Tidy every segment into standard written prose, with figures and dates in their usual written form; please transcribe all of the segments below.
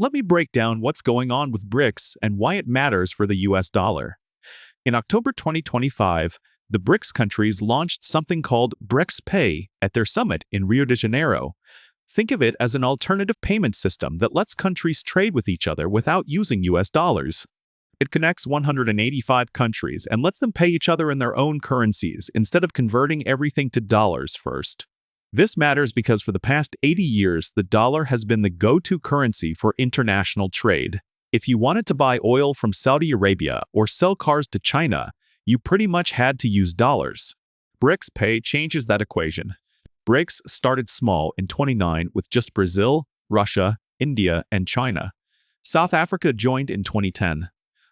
Let me break down what's going on with BRICS and why it matters for the US dollar. In October 2025, the BRICS countries launched something called BRICS Pay at their summit in Rio de Janeiro. Think of it as an alternative payment system that lets countries trade with each other without using US dollars. It connects 185 countries and lets them pay each other in their own currencies instead of converting everything to dollars first. This matters because for the past 80 years, the dollar has been the go-to currency for international trade. If you wanted to buy oil from Saudi Arabia or sell cars to China, you pretty much had to use dollars. BRICS Pay changes that equation. BRICS started small in 2009 with just Brazil, Russia, India, and China. South Africa joined in 2010.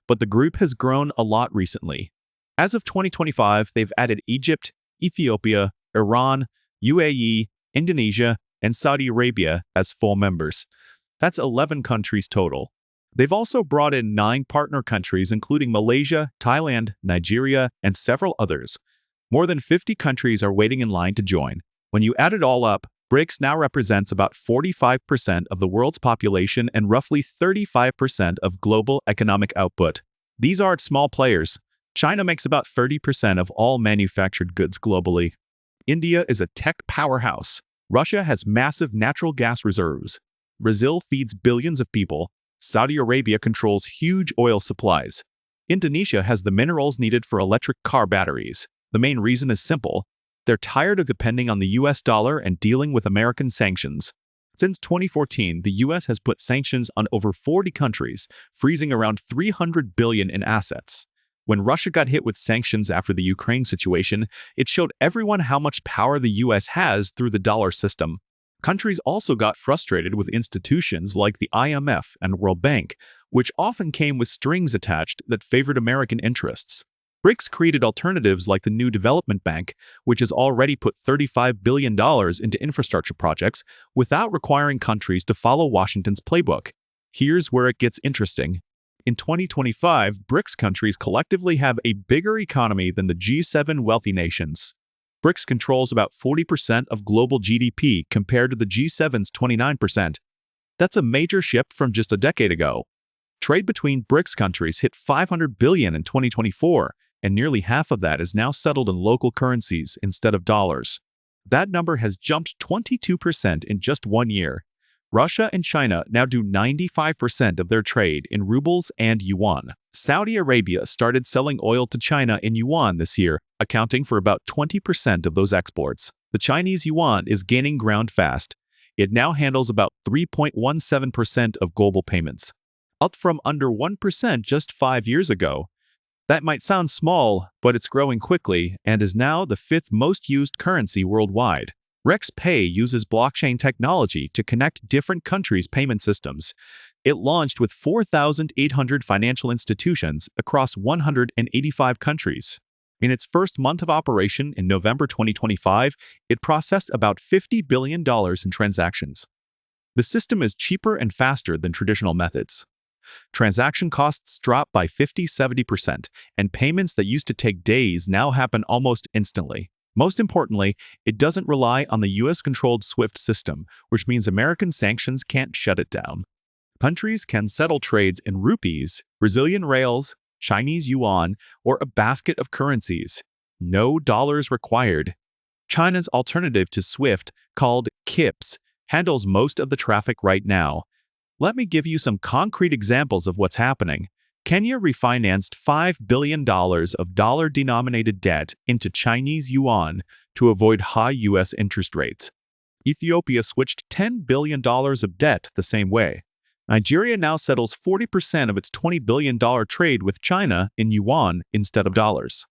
But the group has grown a lot recently. As of 2025, they've added Egypt, Ethiopia, Iran, UAE, Indonesia, and Saudi Arabia as full members. That's 11 countries total. They've also brought in 9 partner countries including Malaysia, Thailand, Nigeria, and several others. More than 50 countries are waiting in line to join. When you add it all up, BRICS now represents about 45% of the world's population and roughly 35% of global economic output. These aren't small players. China makes about 30% of all manufactured goods globally. India is a tech powerhouse. Russia has massive natural gas reserves. Brazil feeds billions of people. Saudi Arabia controls huge oil supplies. Indonesia has the minerals needed for electric car batteries. The main reason is simple. They're tired of depending on the US dollar and dealing with American sanctions. Since 2014, the US has put sanctions on over 40 countries, freezing around $300 billion in assets. When Russia got hit with sanctions after the Ukraine situation, it showed everyone how much power the US has through the dollar system. Countries also got frustrated with institutions like the IMF and World Bank, which often came with strings attached that favored American interests. BRICS created alternatives like the New Development Bank, which has already put $35 billion into infrastructure projects without requiring countries to follow Washington's playbook. Here's where it gets interesting. In 2025, BRICS countries collectively have a bigger economy than the G7 wealthy nations. BRICS controls about 40% of global GDP compared to the G7's 29%. That's a major shift from just a decade ago. Trade between BRICS countries hit $500 billion in 2024, and nearly half of that is now settled in local currencies instead of dollars. That number has jumped 22% in just 1 year. Russia and China now do 95% of their trade in rubles and yuan. Saudi Arabia started selling oil to China in yuan this year, accounting for about 20% of those exports. The Chinese yuan is gaining ground fast. It now handles about 3.17% of global payments, up from under 1% just 5 years ago. That might sound small, but it's growing quickly and is now the 5th most used currency worldwide. BRICS Pay uses blockchain technology to connect different countries' payment systems. It launched with 4,800 financial institutions across 185 countries. In its first month of operation in November 2025, it processed about $50 billion in transactions. The system is cheaper and faster than traditional methods. Transaction costs drop by 50–70%, and payments that used to take days now happen almost instantly. Most importantly, it doesn't rely on the US-controlled SWIFT system, which means American sanctions can't shut it down. Countries can settle trades in rupees, Brazilian reals, Chinese yuan, or a basket of currencies. No dollars required. China's alternative to SWIFT, called KIPS, handles most of the traffic right now. Let me give you some concrete examples of what's happening. Kenya refinanced $5 billion of dollar-denominated debt into Chinese yuan to avoid high US interest rates. Ethiopia switched $10 billion of debt the same way. Nigeria now settles 40% of its $20 billion trade with China in yuan instead of dollars.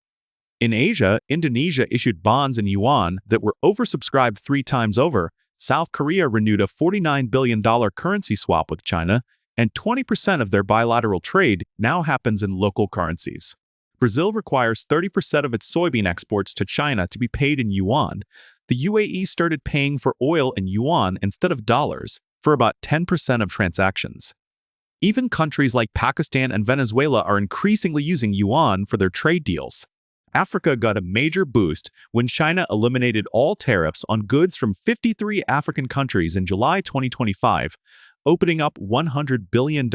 In Asia, Indonesia issued bonds in yuan that were oversubscribed 3 times over. South Korea renewed a $49 billion currency swap with China, and 20% of their bilateral trade now happens in local currencies. Brazil requires 30% of its soybean exports to China to be paid in yuan. The UAE started paying for oil in yuan instead of dollars for about 10% of transactions. Even countries like Pakistan and Venezuela are increasingly using yuan for their trade deals. Africa got a major boost when China eliminated all tariffs on goods from 53 African countries in July 2025. opening up $100 billion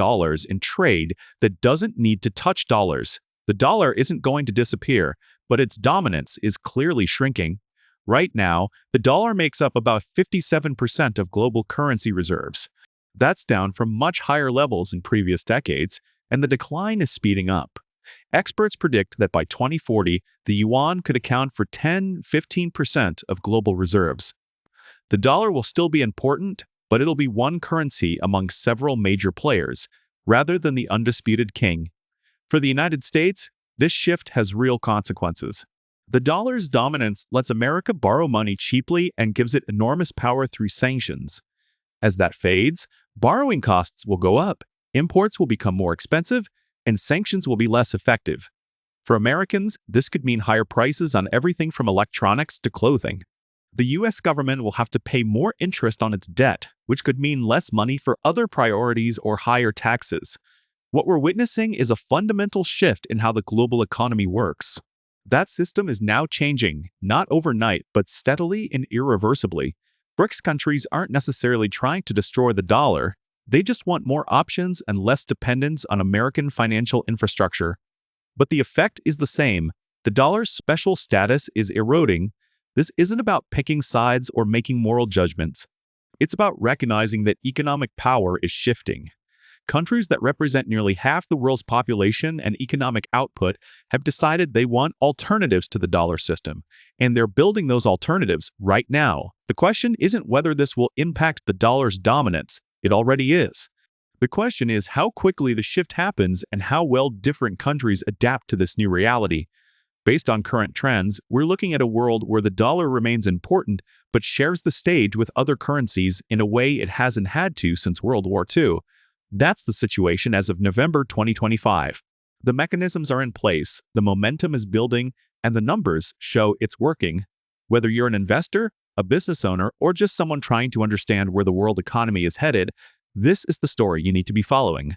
in trade that doesn't need to touch dollars. The dollar isn't going to disappear, but its dominance is clearly shrinking. Right now, the dollar makes up about 57% of global currency reserves. That's down from much higher levels in previous decades, and the decline is speeding up. Experts predict that by 2040, the yuan could account for 10–15% of global reserves. The dollar will still be important, but it'll be one currency among several major players, rather than the undisputed king. For the United States, this shift has real consequences. The dollar's dominance lets America borrow money cheaply and gives it enormous power through sanctions. As that fades, borrowing costs will go up, imports will become more expensive, and sanctions will be less effective. For Americans, this could mean higher prices on everything from electronics to clothing. The U.S. government will have to pay more interest on its debt, which could mean less money for other priorities or higher taxes. What we're witnessing is a fundamental shift in how the global economy works. That system is now changing, not overnight, but steadily and irreversibly. BRICS countries aren't necessarily trying to destroy the dollar. They just want more options and less dependence on American financial infrastructure. But the effect is the same. The dollar's special status is eroding. This isn't about picking sides or making moral judgments. It's about recognizing that economic power is shifting. Countries that represent nearly half the world's population and economic output have decided they want alternatives to the dollar system, and they're building those alternatives right now. The question isn't whether this will impact the dollar's dominance. It already is. The question is how quickly the shift happens and how well different countries adapt to this new reality. Based on current trends, we're looking at a world where the dollar remains important but shares the stage with other currencies in a way it hasn't had to since World War II. That's the situation as of November 2025. The mechanisms are in place, the momentum is building, and the numbers show it's working. Whether you're an investor, a business owner, or just someone trying to understand where the world economy is headed, this is the story you need to be following.